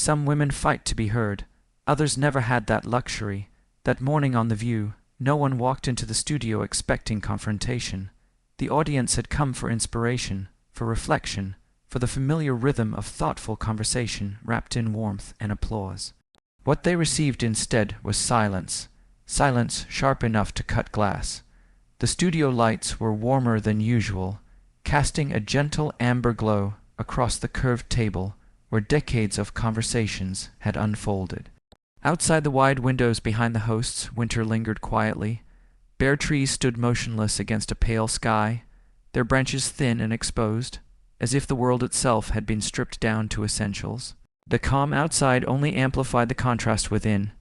Some women fight to be heard. Others never had that luxury. That morning on The View, no one walked into the studio expecting confrontation. The audience had come for inspiration, for reflection, for the familiar rhythm of thoughtful conversation wrapped in warmth and applause. What they received instead was silence, silence sharp enough to cut glass. The studio lights were warmer than usual, casting a gentle amber glow across the curved table where decades of conversations had unfolded. Outside the wide windows behind the hosts, winter lingered quietly. Bare trees stood motionless against a pale sky, their branches thin and exposed, as if the world itself had been stripped down to essentials. The calm outside only amplified the contrast within.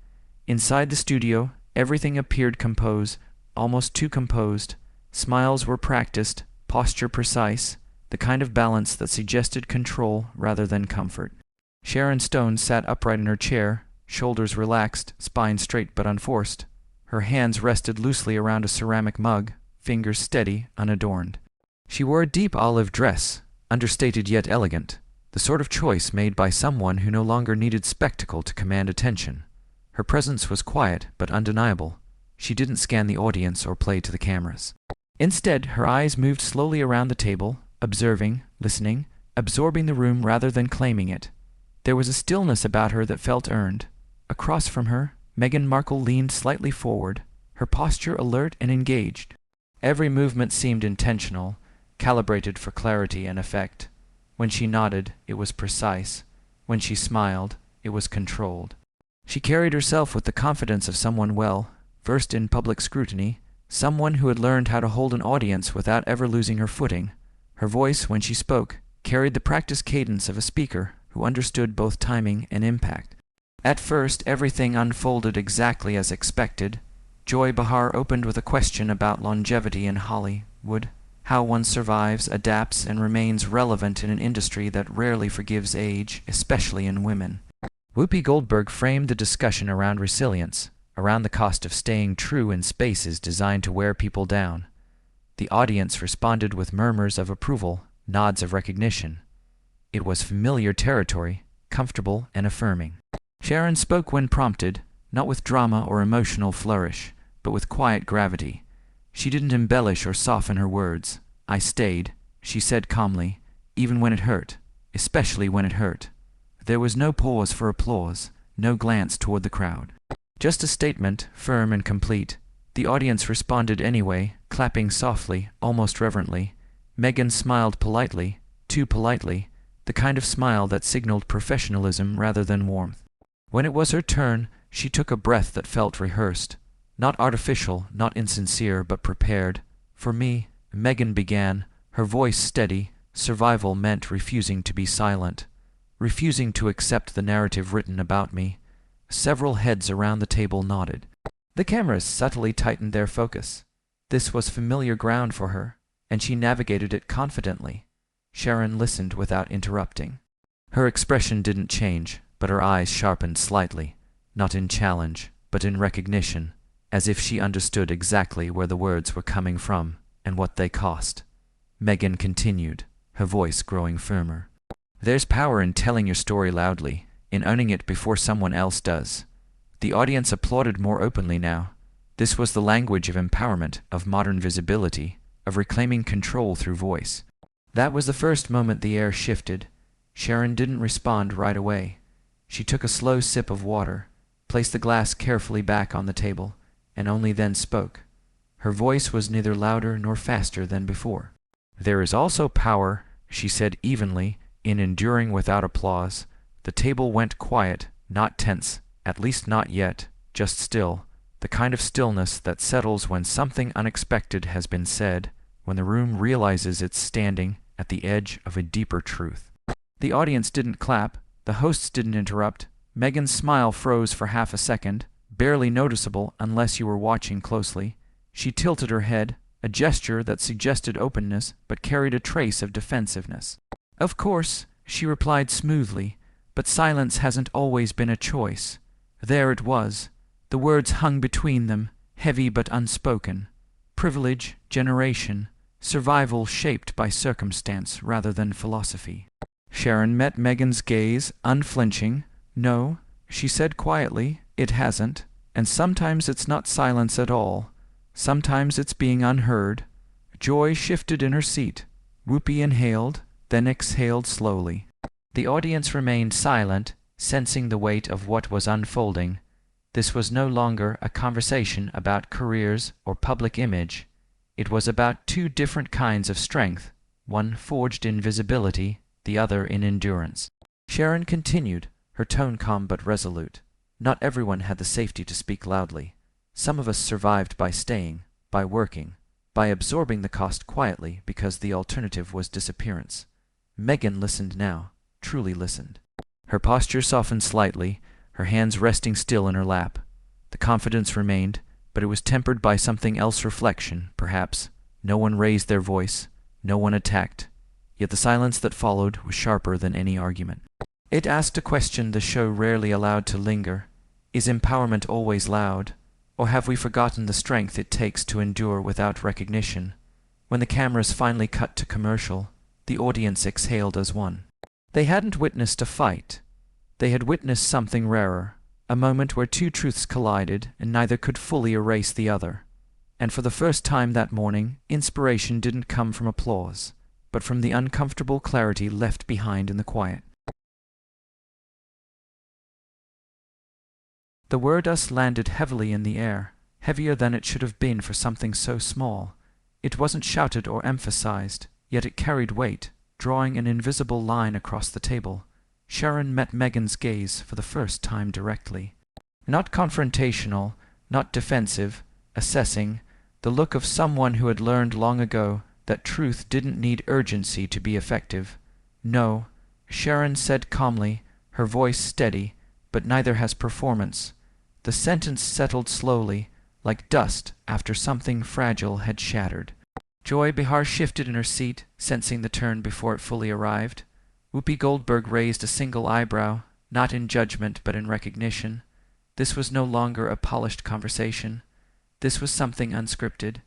Inside the studio, everything appeared composed, almost too composed. Smiles were practiced, posture precise, the kind of balance that suggested control rather than comfort. Sharon Stone sat upright in her chair, shoulders relaxed, spine straight but unforced. Her hands rested loosely around a ceramic mug, fingers steady, unadorned. She wore a deep olive dress, understated yet elegant, the sort of choice made by someone who no longer needed spectacle to command attention. Her presence was quiet but undeniable. She didn't scan the audience or play to the cameras. Instead, her eyes moved slowly around the table, observing, listening, absorbing the room rather than claiming it. There was a stillness about her that felt earned. Across from her, Meghan Markle leaned slightly forward, her posture alert and engaged. Every movement seemed intentional, calibrated for clarity and effect. When she nodded, it was precise. When she smiled, it was controlled. She carried herself with the confidence of someone versed in public scrutiny, someone who had learned how to hold an audience without ever losing her footing. Her voice, when she spoke, carried the practiced cadence of a speaker who understood both timing and impact. At first, everything unfolded exactly as expected. Joy Behar opened with a question about longevity in Hollywood, how one survives, adapts, and remains relevant in an industry that rarely forgives age, especially in women. Whoopi Goldberg framed the discussion around resilience, around the cost of staying true in spaces designed to wear people down. The audience responded with murmurs of approval, nods of recognition. It was familiar territory, comfortable and affirming. Sharon spoke when prompted, not with drama or emotional flourish, but with quiet gravity. She didn't embellish or soften her words. "I stayed," she said calmly, "even when it hurt, especially when it hurt." There was no pause for applause, no glance toward the crowd. Just a statement, firm and complete. The audience responded anyway, clapping softly, almost reverently. Meghan smiled politely, too politely, the kind of smile that signaled professionalism rather than warmth. When it was her turn, she took a breath that felt rehearsed. Not artificial, not insincere, but prepared. "For me," Meghan began, her voice steady. Survival meant refusing to be silent, refusing to accept the narrative written about me. Several heads around the table nodded. The cameras subtly tightened their focus. This was familiar ground for her, and she navigated it confidently. Sharon listened without interrupting. Her expression didn't change, but her eyes sharpened slightly, not in challenge, but in recognition, as if she understood exactly where the words were coming from and what they cost. Meghan continued, her voice growing firmer. "There's power in telling your story loudly, in owning it before someone else does." The audience applauded more openly now. This was the language of empowerment, of modern visibility, of reclaiming control through voice. That was the first moment the air shifted. Sharon didn't respond right away. She took a slow sip of water, placed the glass carefully back on the table, and only then spoke. Her voice was neither louder nor faster than before. "There is also power," she said evenly, "in enduring without applause." The table went quiet, not tense, at least not yet, just still, the kind of stillness that settles when something unexpected has been said, when the room realizes it's standing at the edge of a deeper truth. The audience didn't clap, the hosts didn't interrupt. Meghan's smile froze for half a second, barely noticeable unless you were watching closely. She tilted her head, a gesture that suggested openness but carried a trace of defensiveness. "Of course," she replied smoothly, "but silence hasn't always been a choice." There it was. The words hung between them, heavy but unspoken. Privilege, generation, survival shaped by circumstance rather than philosophy. Sharon met Meghan's gaze, unflinching, "No," she said quietly, "it hasn't. And sometimes it's not silence at all. Sometimes it's being unheard." Joy shifted in her seat. Whoopi inhaled, then exhaled slowly. The audience remained silent, sensing the weight of what was unfolding. This was no longer a conversation about careers or public image. It was about two different kinds of strength, one forged in visibility, the other in endurance. Sharon continued, her tone calm but resolute. "Not everyone had the safety to speak loudly. Some of us survived by staying, by working, by absorbing the cost quietly because the alternative was disappearance." Meghan listened now, truly listened. Her posture softened slightly, her hands resting still in her lap. The confidence remained, but it was tempered by something else, reflection, perhaps. No one raised their voice, no one attacked, yet the silence that followed was sharper than any argument. It asked a question the show rarely allowed to linger. Is empowerment always loud, or have we forgotten the strength it takes to endure without recognition? When the cameras finally cut to commercial, the audience exhaled as one. They hadn't witnessed a fight. They had witnessed something rarer, a moment where two truths collided and neither could fully erase the other. And for the first time that morning, inspiration didn't come from applause, but from the uncomfortable clarity left behind in the quiet. The word "us" landed heavily in the air, heavier than it should have been for something so small. It wasn't shouted or emphasized, yet it carried weight, drawing an invisible line across the table. Sharon met Meghan's gaze for the first time directly. Not confrontational, not defensive, assessing, the look of someone who had learned long ago that truth didn't need urgency to be effective. "No," Sharon said calmly, her voice steady, "but neither has performance." The sentence settled slowly, like dust after something fragile had shattered. Joy Behar shifted in her seat, sensing the turn before it fully arrived. Whoopi Goldberg raised a single eyebrow, not in judgment but in recognition. This was no longer a polished conversation. This was something unscripted.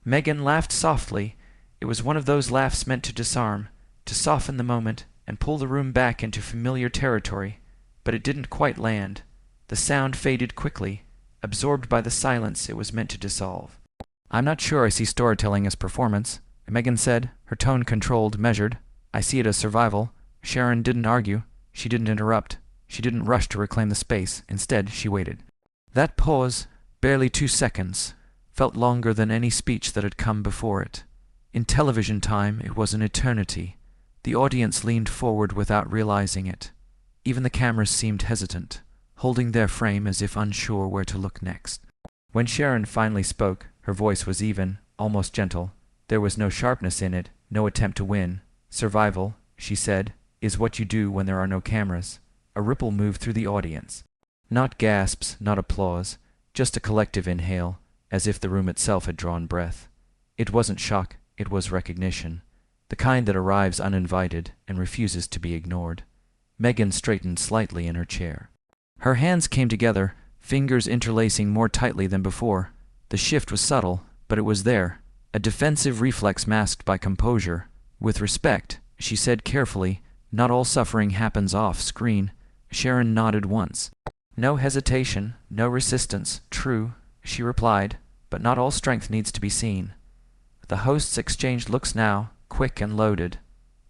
Meghan laughed softly. It was one of those laughs meant to disarm, to soften the moment, and pull the room back into familiar territory. But it didn't quite land. The sound faded quickly, absorbed by the silence it was meant to dissolve. "I'm not sure I see storytelling as performance," Meghan said, her tone controlled, measured. "I see it as survival." Sharon didn't argue. She didn't interrupt. She didn't rush to reclaim the space. Instead, she waited. That pause, barely 2 seconds, felt longer than any speech that had come before it. In television time, it was an eternity. The audience leaned forward without realizing it. Even the cameras seemed hesitant, holding their frame as if unsure where to look next. When Sharon finally spoke, her voice was even, almost gentle. There was no sharpness in it, no attempt to win. "Survival," she said, "is what you do when there are no cameras." A ripple moved through the audience. Not gasps, not applause, just a collective inhale, as if the room itself had drawn breath. It wasn't shock, it was recognition, the kind that arrives uninvited and refuses to be ignored. Meghan straightened slightly in her chair. Her hands came together, fingers interlacing more tightly than before. The shift was subtle, but it was there, a defensive reflex masked by composure. "With respect," she said carefully, "not all suffering happens off-screen." Sharon nodded once. "No hesitation, no resistance, true," she replied, "but not all strength needs to be seen." The hosts exchanged looks now, quick and loaded.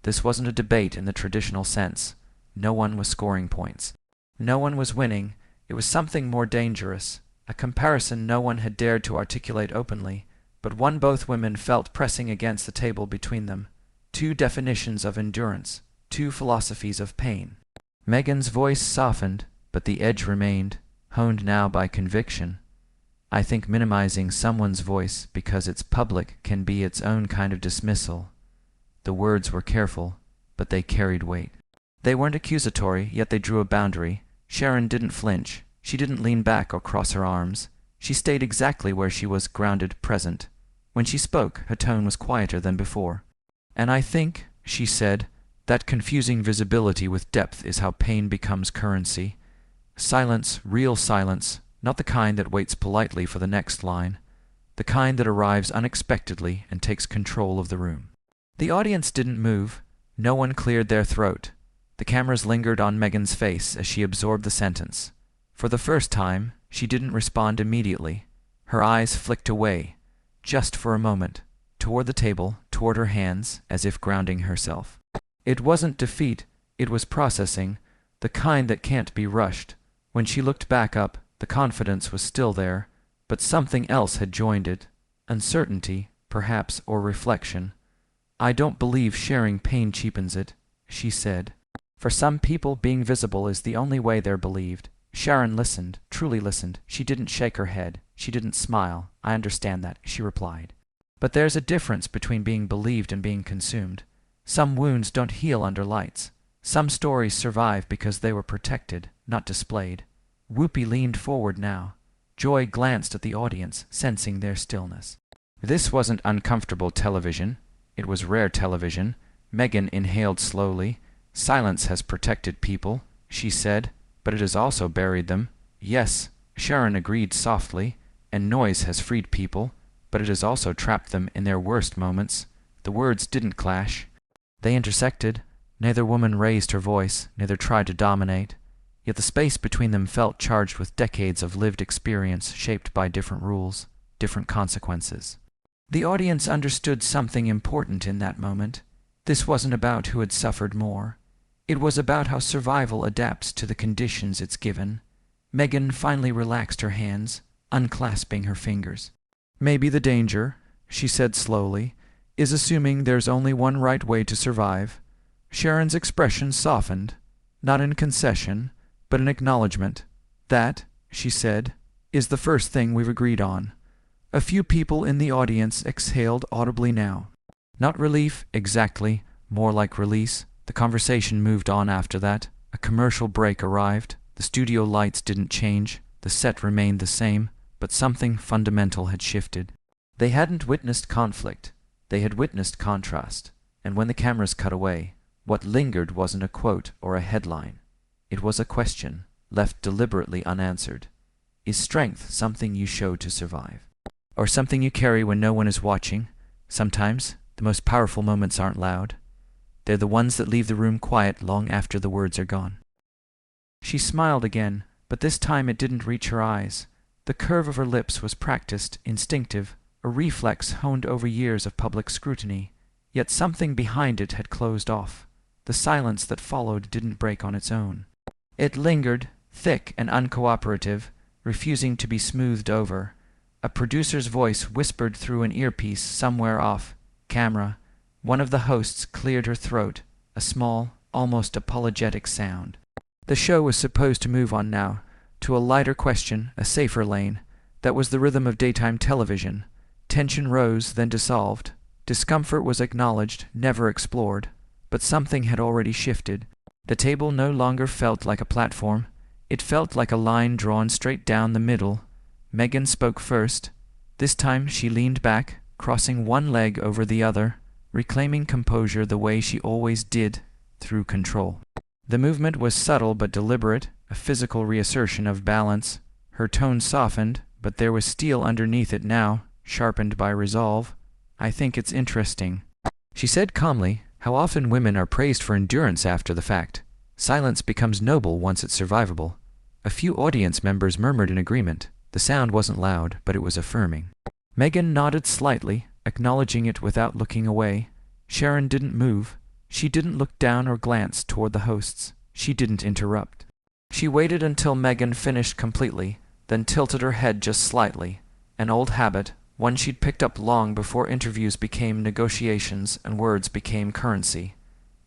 This wasn't a debate in the traditional sense. No one was scoring points. No one was winning. It was something more dangerous, a comparison no one had dared to articulate openly, but one both women felt pressing against the table between them. Two definitions of endurance, two philosophies of pain. Meghan's voice softened, but the edge remained, honed now by conviction. "I think minimizing someone's voice because it's public can be its own kind of dismissal." The words were careful, but they carried weight. They weren't accusatory, yet they drew a boundary. Sharon didn't flinch. She didn't lean back or cross her arms. She stayed exactly where she was, grounded, present. When she spoke, her tone was quieter than before. "And I think," she said, "that confusing visibility with depth is how pain becomes currency. Silence, real silence, not the kind that waits politely for the next line, the kind that arrives unexpectedly and takes control of the room." The audience didn't move. No one cleared their throat. The cameras lingered on Meghan's face as she absorbed the sentence. For the first time, she didn't respond immediately. Her eyes flicked away, just for a moment, toward the table, toward her hands, as if grounding herself. It wasn't defeat, it was processing, the kind that can't be rushed. When she looked back up, the confidence was still there, but something else had joined it. Uncertainty, perhaps, or reflection. "I don't believe sharing pain cheapens it," she said. "For some people, being visible is the only way they're believed." Sharon listened, truly listened. She didn't shake her head. She didn't smile. "I understand that," she replied. "But there's a difference between being believed and being consumed. Some wounds don't heal under lights. Some stories survive because they were protected, not displayed." Whoopi leaned forward now. Joy glanced at the audience, sensing their stillness. This wasn't uncomfortable television. It was rare television. Meghan inhaled slowly. "Silence has protected people," she said, "but it has also buried them." "Yes," Sharon agreed softly, "and noise has freed people, but it has also trapped them in their worst moments." The words didn't clash. They intersected. Neither woman raised her voice, neither tried to dominate. Yet the space between them felt charged with decades of lived experience shaped by different rules, different consequences. The audience understood something important in that moment. This wasn't about who had suffered more. It was about how survival adapts to the conditions it's given. Meghan finally relaxed her hands, unclasping her fingers. "Maybe the danger," she said slowly, "is assuming there's only one right way to survive." Sharon's expression softened, not in concession, but in acknowledgement. "That," she said, "is the first thing we've agreed on." A few people in the audience exhaled audibly now. Not relief, exactly, more like release. The conversation moved on after that. A commercial break arrived. The studio lights didn't change. The set remained the same, but something fundamental had shifted. They hadn't witnessed conflict. They had witnessed contrast. And when the cameras cut away, what lingered wasn't a quote or a headline. It was a question, left deliberately unanswered. Is strength something you show to survive? Or something you carry when no one is watching? Sometimes the most powerful moments aren't loud. They're the ones that leave the room quiet long after the words are gone. She smiled again, but this time it didn't reach her eyes. The curve of her lips was practiced, instinctive, a reflex honed over years of public scrutiny. Yet something behind it had closed off. The silence that followed didn't break on its own. It lingered, thick and uncooperative, refusing to be smoothed over. A producer's voice whispered through an earpiece somewhere off camera. One of the hosts cleared her throat, a small, almost apologetic sound. The show was supposed to move on now, to a lighter question, a safer lane. That was the rhythm of daytime television. Tension rose, then dissolved. Discomfort was acknowledged, never explored. But something had already shifted. The table no longer felt like a platform. It felt like a line drawn straight down the middle. Meghan spoke first. This time she leaned back, crossing one leg over the other, reclaiming composure the way she always did, through control. The movement was subtle but deliberate, a physical reassertion of balance. Her tone softened, but there was steel underneath it now, sharpened by resolve. "I think it's interesting," she said calmly, "how often women are praised for endurance after the fact. Silence becomes noble once it's survivable." A few audience members murmured in agreement. The sound wasn't loud, but it was affirming. Meghan nodded slightly, acknowledging it without looking away. Sharon didn't move. She didn't look down or glance toward the hosts. She didn't interrupt. She waited until Meghan finished completely, then tilted her head just slightly. An old habit, one she'd picked up long before interviews became negotiations and words became currency.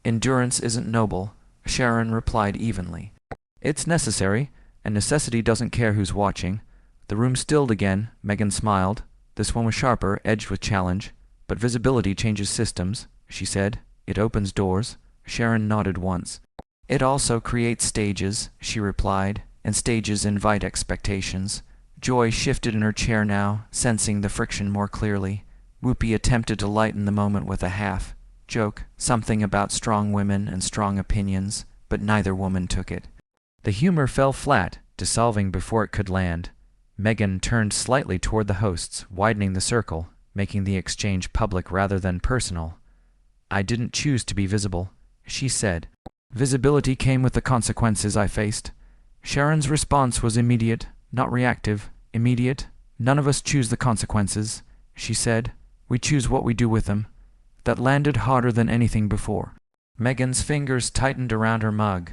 "Endurance isn't noble," Sharon replied evenly. "It's necessary, and necessity doesn't care who's watching." The room stilled again. Meghan smiled. This one was sharper, edged with challenge. "But visibility changes systems," she said. "It opens doors." Sharon nodded once. "It also creates stages," she replied, "and stages invite expectations." Joy shifted in her chair now, sensing the friction more clearly. Whoopi attempted to lighten the moment with a half-joke, something about strong women and strong opinions, but neither woman took it. The humor fell flat, dissolving before it could land. Meghan turned slightly toward the hosts, widening the circle, making the exchange public rather than personal. "I didn't choose to be visible," she said. Visibility came with the consequences I faced. Sharon's response was immediate, not reactive. Immediate. None of us choose the consequences, she said. We choose what we do with them. That landed harder than anything before. Meghan's fingers tightened around her mug.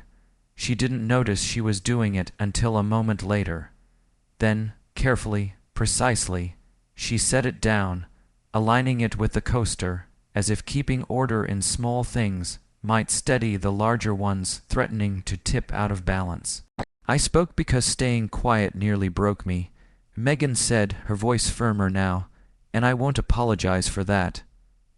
She didn't notice she was doing it until a moment later. Then, carefully, precisely, she set it down, aligning it with the coaster, as if keeping order in small things might steady the larger ones threatening to tip out of balance. I spoke because staying quiet nearly broke me, Meghan said, her voice firmer now, and I won't apologize for that.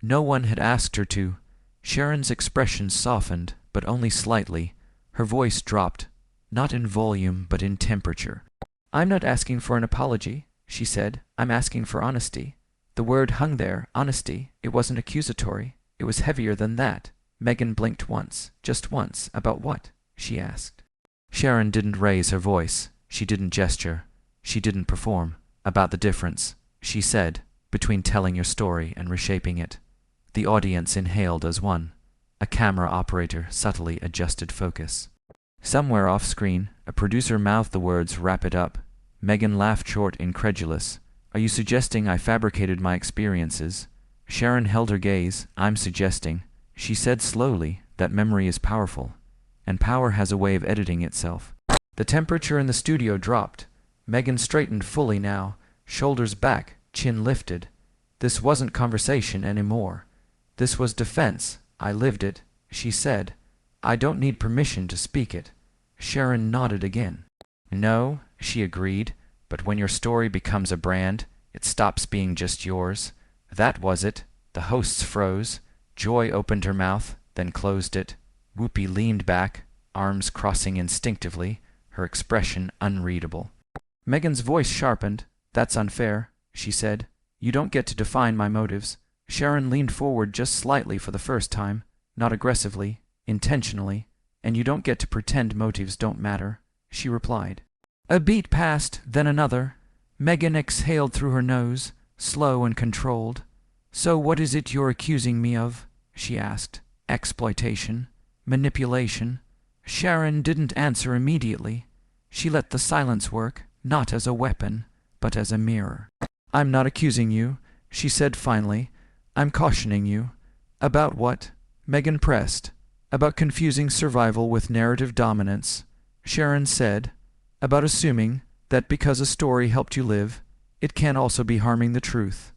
No one had asked her to. Sharon's expression softened, but only slightly. Her voice dropped, not in volume but in temperature. I'm not asking for an apology, she said. I'm asking for honesty. The word hung there, honesty. It wasn't accusatory. It was heavier than that. Meghan blinked once, just once. About what? She asked. Sharon didn't raise her voice. She didn't gesture. She didn't perform. About the difference, she said, between telling your story and reshaping it. The audience inhaled as one. A camera operator subtly adjusted focus. Somewhere off-screen, a producer mouthed the words, "Wrap it up." Meghan laughed short, incredulous. Are you suggesting I fabricated my experiences? Sharon held her gaze. I'm suggesting, she said slowly, that memory is powerful, and power has a way of editing itself. The temperature in the studio dropped. Meghan straightened fully now, shoulders back, chin lifted. This wasn't conversation anymore. This was defense. I lived it, she said. I don't need permission to speak it. Sharon nodded again. No, she agreed, but when your story becomes a brand, it stops being just yours. That was it. The hosts froze. Joy opened her mouth, then closed it. Whoopi leaned back, arms crossing instinctively, her expression unreadable. Meghan's voice sharpened. That's unfair, she said. You don't get to define my motives. Sharon leaned forward just slightly for the first time, not aggressively, intentionally. And you don't get to pretend motives don't matter, she replied. A beat passed, then another. Meghan exhaled through her nose, slow and controlled. So what is it you're accusing me of? She asked. Exploitation? Manipulation? Sharon didn't answer immediately. She let the silence work, not as a weapon, but as a mirror. I'm not accusing you, she said finally. I'm cautioning you. About what? Meghan pressed. About confusing survival with narrative dominance. Sharon said. About assuming that because a story helped you live, it can also be harming the truth.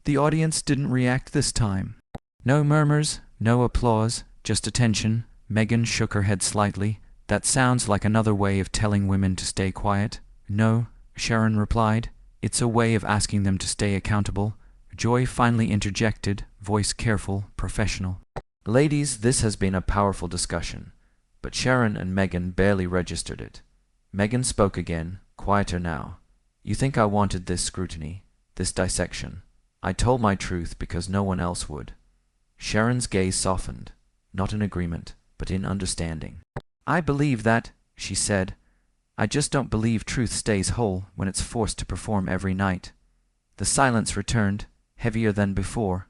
The audience didn't react this time. No murmurs, no applause, just attention. Meghan shook her head slightly. That sounds like another way of telling women to stay quiet. No, Sharon replied. It's a way of asking them to stay accountable. Joy finally interjected, voice careful, professional. Ladies, this has been a powerful discussion, but Sharon and Meghan barely registered it. Meghan spoke again, quieter now. You think I wanted this scrutiny, this dissection. I told my truth because no one else would. Sharon's gaze softened, not in agreement, but in understanding. I believe that, she said. I just don't believe truth stays whole when it's forced to perform every night. The silence returned, heavier than before.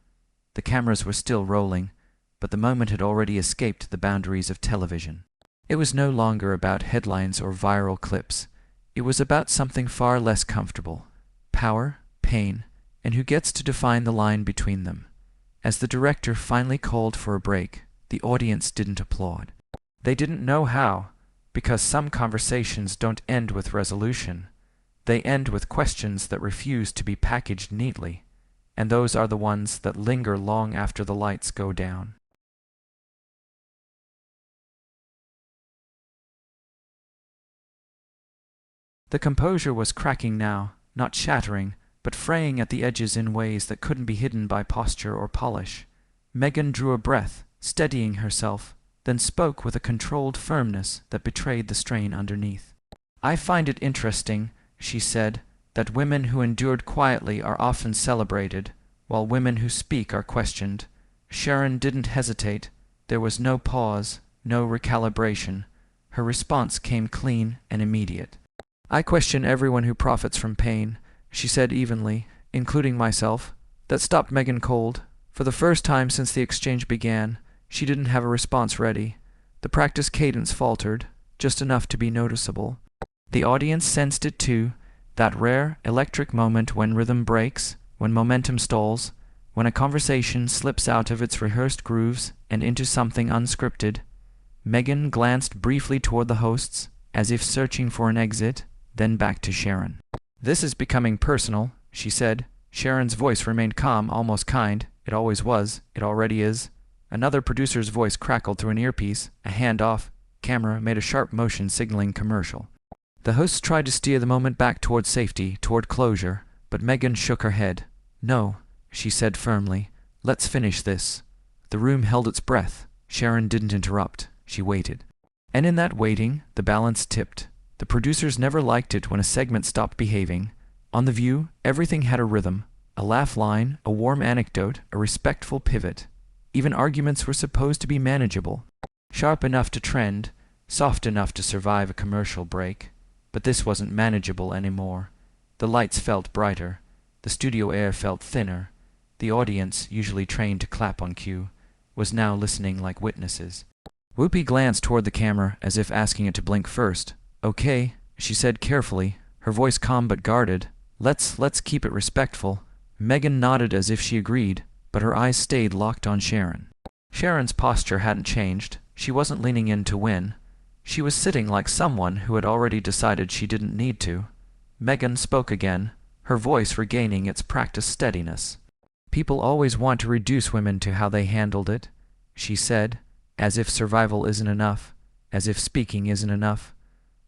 The cameras were still rolling, but the moment had already escaped the boundaries of television. It was no longer about headlines or viral clips. It was about something far less comfortable. Power, pain, and who gets to define the line between them. As the director finally called for a break, the audience didn't applaud. They didn't know how, because some conversations don't end with resolution. They end with questions that refuse to be packaged neatly, and those are the ones that linger long after the lights go down. The composure was cracking now, not shattering, but fraying at the edges in ways that couldn't be hidden by posture or polish. Meghan drew a breath, steadying herself, then spoke with a controlled firmness that betrayed the strain underneath. I find it interesting, she said, that women who endured quietly are often celebrated, while women who speak are questioned. Sharon didn't hesitate. There was no pause, no recalibration. Her response came clean and immediate. I question everyone who profits from pain, she said evenly, including myself. That stopped Meghan cold. For the first time since the exchange began, she didn't have a response ready. The practice cadence faltered, just enough to be noticeable. The audience sensed it too, that rare, electric moment when rhythm breaks, when momentum stalls, when a conversation slips out of its rehearsed grooves and into something unscripted. Meghan glanced briefly toward the hosts, as if searching for an exit, then back to Sharon. "This is becoming personal," she said. Sharon's voice remained calm, almost kind. "It always was. It already is." Another producer's voice crackled through an earpiece. A hand-off camera made a sharp motion signaling commercial. The hosts tried to steer the moment back toward safety, toward closure, but Meghan shook her head. "No," she said firmly. "Let's finish this." The room held its breath. Sharon didn't interrupt. She waited. And in that waiting, the balance tipped. The producers never liked it when a segment stopped behaving. On The View, everything had a rhythm, a laugh line, a warm anecdote, a respectful pivot. Even arguments were supposed to be manageable, sharp enough to trend, soft enough to survive a commercial break. But this wasn't manageable anymore. The lights felt brighter. The studio air felt thinner. The audience, usually trained to clap on cue, was now listening like witnesses. Whoopi glanced toward the camera as if asking it to blink first. "Okay," she said carefully, her voice calm but guarded. Let's keep it respectful." Meghan nodded as if she agreed, but her eyes stayed locked on Sharon. Sharon's posture hadn't changed. She wasn't leaning in to win. She was sitting like someone who had already decided she didn't need to. Meghan spoke again, her voice regaining its practiced steadiness. "People always want to reduce women to how they handled it," she said, as if survival isn't enough, as if speaking isn't enough.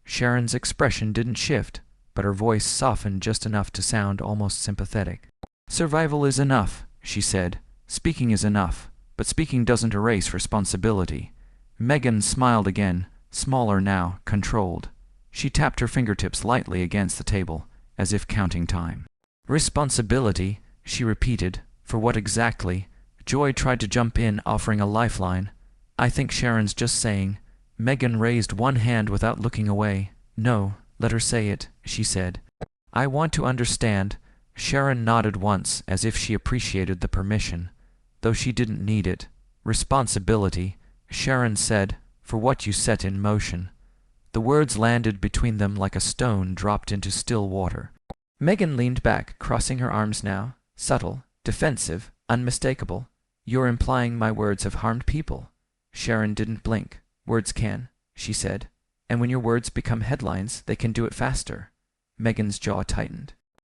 Sharon's expression didn't shift, but her voice softened just enough to sound almost sympathetic. "Survival is enough," she said. "Speaking is enough, but speaking doesn't erase responsibility." Meghan smiled again, smaller now, controlled. She tapped her fingertips lightly against the table, as if counting time. "Responsibility," she repeated. "For what exactly?" Joy tried to jump in, offering a lifeline. "I think Sharon's just saying." Meghan raised one hand without looking away. "No, let her say it," she said. "I want to understand." Sharon nodded once, as if she appreciated the permission, though she didn't need it. "Responsibility," Sharon said, "for what you set in motion." The words landed between them like a stone dropped into still water. Meghan leaned back, crossing her arms now, subtle, defensive, unmistakable. "You're implying my words have harmed people." Sharon didn't blink. "Words can," she said. "And when your words become headlines, they can do it faster." Meghan's jaw tightened.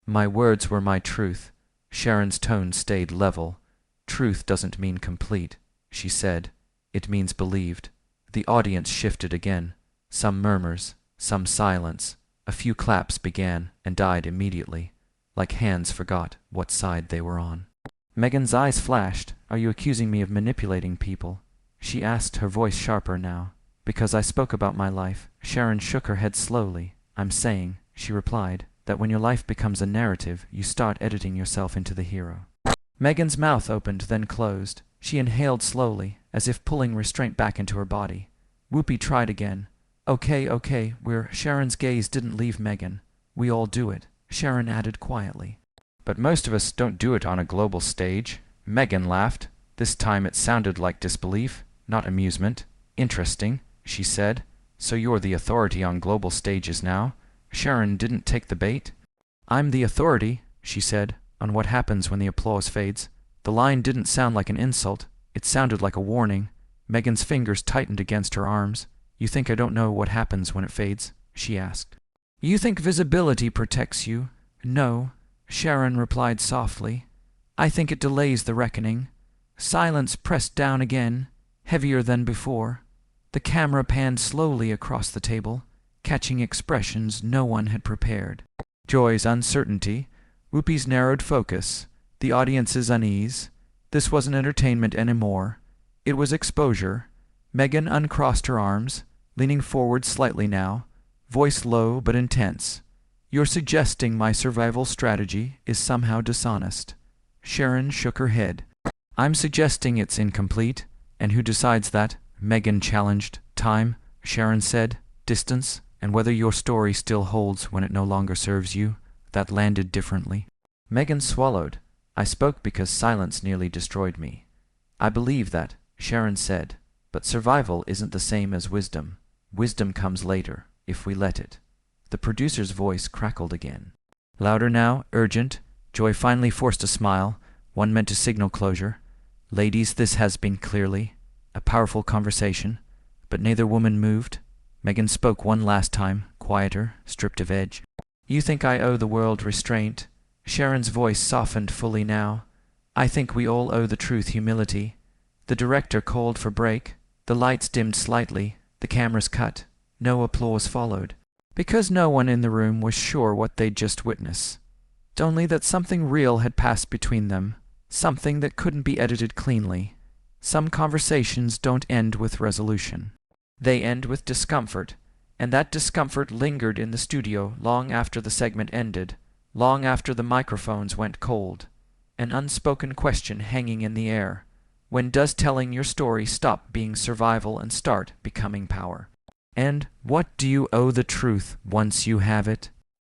"My words were my truth." Sharon's tone stayed level. "Truth doesn't mean complete," she said. "It means believed." The audience shifted again. Some murmurs, some silence. A few claps began and died immediately, like hands forgot what side they were on. Meghan's eyes flashed. "Are you accusing me of manipulating people?" she asked, her voice sharper now. "Because I spoke about my life." Sharon shook her head slowly. "I'm saying," she replied, "that when your life becomes a narrative, you start editing yourself into the hero." Meghan's mouth opened, then closed. She inhaled slowly, as if pulling restraint back into her body. Whoopi tried again. Okay, Sharon's gaze didn't leave Meghan. "We all do it," Sharon added quietly. "But most of us don't do it on a global stage." Meghan laughed. This time it sounded like disbelief, not amusement. "Interesting," she said. "So you're the authority on global stages now?" Sharon didn't take the bait. "I'm the authority," she said, "on what happens when the applause fades." The line didn't sound like an insult. It sounded like a warning. Meghan's fingers tightened against her arms. "You think I don't know what happens when it fades?" she asked. "You think visibility protects you?" "No," Sharon replied softly. "I think it delays the reckoning." Silence pressed down again, heavier than before. The camera panned slowly across the table, catching expressions no one had prepared. Joy's uncertainty, Whoopi's narrowed focus, the audience's unease. This wasn't entertainment anymore. It was exposure. Meghan uncrossed her arms, leaning forward slightly now, voice low but intense. "You're suggesting my survival strategy is somehow dishonest." Sharon shook her head. "I'm suggesting it's incomplete. And who decides that?" Meghan challenged. "Time," Sharon said. "Distance, and whether your story still holds when it no longer serves you." That landed differently. Meghan swallowed. "I spoke because silence nearly destroyed me." "I believe that," Sharon said. But survival isn't the same as wisdom. Wisdom comes later, if we let it. The producer's voice crackled again. Louder now, urgent. Joy finally forced a smile, one meant to signal closure. Ladies, this has been clearly a powerful conversation, but neither woman moved. Meghan spoke one last time, quieter, stripped of edge. You think I owe the world restraint? Sharon's voice softened fully now. I think we all owe the truth humility. The director called for break. The lights dimmed slightly. The cameras cut. No applause followed, because no one in the room was sure what they'd just witnessed. Only that something real had passed between them, something that couldn't be edited cleanly. Some conversations don't end with resolution. They end with discomfort, and that discomfort lingered in the studio long after the segment ended, long after the microphones went cold. An unspoken question hanging in the air. When does telling your story stop being survival and start becoming power? And what do you owe the truth once you have it?